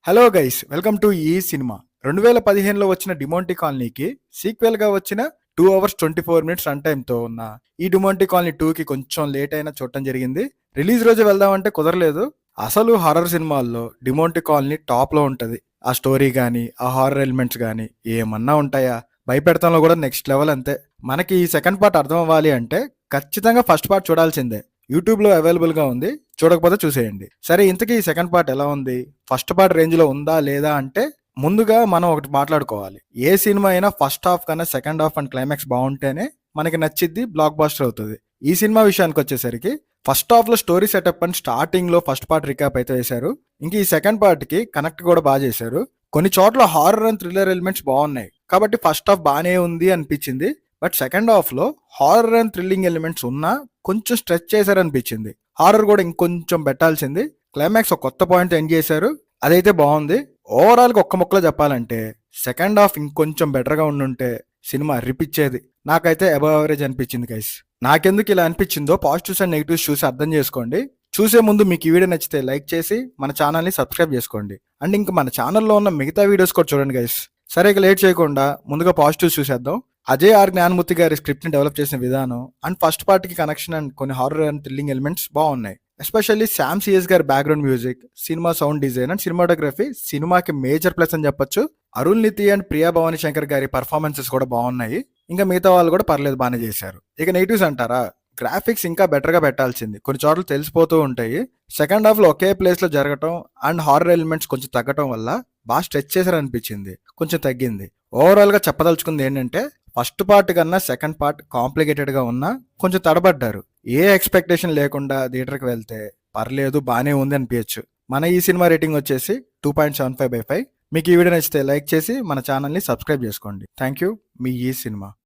Hello guys, welcome to ఈ cinema. 2015లో వచ్చిన డిమోంటి కాలనీకి సీక్వెల్ గా వచ్చిన 2 hours 24 minutes రన్ టైమ్ తో ఉన్న ఈ డిమోంటి కాలనీ 2కి కొంచెం లేట్ అయినా చూడటం జరిగింది. రిలీజ్ రోజు వెళ్దామంటే కుదరలేదు. అసలు హారర్ సినిమాల్లో డిమోంటి కాలనీ టాప్ లో ఉంటది. ఆ స్టోరీ గానీ, ఆ హారర్ ఎలిమెంట్స్ గానీ ఏమన్నా ఉంటాయా? భయపెడతంలో కూడా నెక్స్ట్ లెవెల్ అంతే. మనకి ఈ సెకండ్ పార్ట్ అర్థం అవ్వాలి అంటే ఖచ్చితంగా ఫస్ట్ పార్ట్ చూడాల్సిందే. యూట్యూబ్లో అవైలబుల్గా ఉంది, చూడకపోతే చూసేయండి. సరే, ఇంతకీ ఈ సెకండ్ పార్ట్ ఎలా ఉంది? ఫస్ట్ పార్ట్ రేంజ్లో ఉందా లేదా అంటే ముందుగా మనం ఒకటి మాట్లాడుకోవాలి. ఏ సినిమా అయినా ఫస్ట్ హాఫ్ కన్నా సెకండ్ హాఫ్ అండ్ క్లైమాక్స్ బాగుంటేనే మనకి నచ్చిద్ది, బ్లాక్ బాస్టర్ అవుతుంది. ఈ సినిమా విషయానికి వచ్చేసరికి ఫస్ట్ హాఫ్ లో స్టోరీ సెటప్ అని స్టార్టింగ్ లో ఫస్ట్ పార్ట్ రికాప్ అయితే వేశారు. ఇంక ఈ సెకండ్ పార్ట్ కి కనెక్ట్ కూడా బాగా చేశారు. కొన్ని చోట్ల హారర్ అండ్ థ్రిల్లర్ ఎలిమెంట్స్ బాగున్నాయి కాబట్టి ఫస్ట్ హాఫ్ బాగానే ఉంది అనిపించింది. బట్ సెకండ్ హాఫ్ లో హారర్ అండ్ థ్రిల్లింగ్ ఎలిమెంట్స్ ఉన్నా కొంచెం స్ట్రెచ్ చేశారనిపించింది. హారర్ కూడా ఇంకొంచెం పెట్టాల్సింది. క్లైమాక్స్ ఒక కొత్త పాయింట్ ఎండ్ చేశారు, అదైతే బాగుంది. ఓవరాల్ గా ఒక్క ముక్కలో చెప్పాలంటే సెకండ్ హాఫ్ ఇంకొంచెం బెటర్ గా ఉండుంటే సినిమా రిపిచ్చేది. నాకైతే అబవ్ యావరేజ్ అనిపించింది గైస్. నాకెందుకు ఇలా అనిపించిందో పాజిటివ్స్ అండ్ నెగిటివ్స్ చూసి అర్థం చేసుకోండి. చూసే ముందు మీకు ఈ వీడియో నచ్చితే లైక్ చేసి మన ఛానల్ని సబ్స్క్రైబ్ చేసుకోండి. అండ్ ఇంకా మన ఛానల్లో ఉన్న మిగతా వీడియోస్ కూడా చూడండి గైస్. సరే, ఇక లేట్ చేయకుండా ముందుగా పాజిటివ్స్ చూసేద్దాం. అజయ్ ఆర్ జ్ఞానమూర్తి గారి స్క్రిప్ట్ ని డెవలప్ చేసిన విధానం అండ్ ఫస్ట్ పార్ట్ కి కనెక్షన్ అండ్ కొన్ని హారర్ అండ్ థ్రిల్లింగ్ ఎలిమెంట్స్ బాగున్నాయి. ఎస్పెషల్లీ శామ్ సిఎస్ గారి background music, cinema sound design and cinematography సినిమాకి మేజర్ ప్లస్ అని చెప్పొచ్చు. అరుణ్ నితి అండ్ ప్రియా భవానీ శంకర్ గారి పర్ఫార్మెన్సెస్ కూడా బాగున్నాయి. ఇంకా మిగతా వాళ్ళు కూడా పర్లేదు, బాగానే చేశారు. ఇక నెగిటివ్స్ అంటారా? గ్రాఫిక్స్ ఇంకా బెటర్ గా పెట్టాల్సింది, కొన్ని చోట్ల తెలిసిపోతూ ఉంటాయి. సెకండ్ హాఫ్ లో ఒకే ప్లేస్ లో జరగటం అండ్ హారర్ ఎలిమెంట్స్ కొంచెం తగ్గటం వల్ల బాగా స్ట్రెచ్ చేశారనిపించింది, కొంచెం తగ్గింది. ఓవరాల్ గా చెప్పదలుచుకుంది ఏంటంటే ఫస్ట్ పార్ట్ కన్నా సెకండ్ పార్ట్ కాంప్లికేటెడ్ గా ఉన్నా కొంచెం తడబడ్డారు. ఏ ఎక్స్పెక్టేషన్ లేకుండా థియేటర్కి వెళ్తే పర్లేదు, బానే ఉంది అనిపించచ్చు. మన ఈ సినిమా రేటింగ్ వచ్చేసి 2.75/5. మీకు ఈ వీడియో నచ్చితే లైక్ చేసి మన ఛానల్ని సబ్స్క్రైబ్ చేసుకోండి. Thank you. మీ ఈ సినిమా.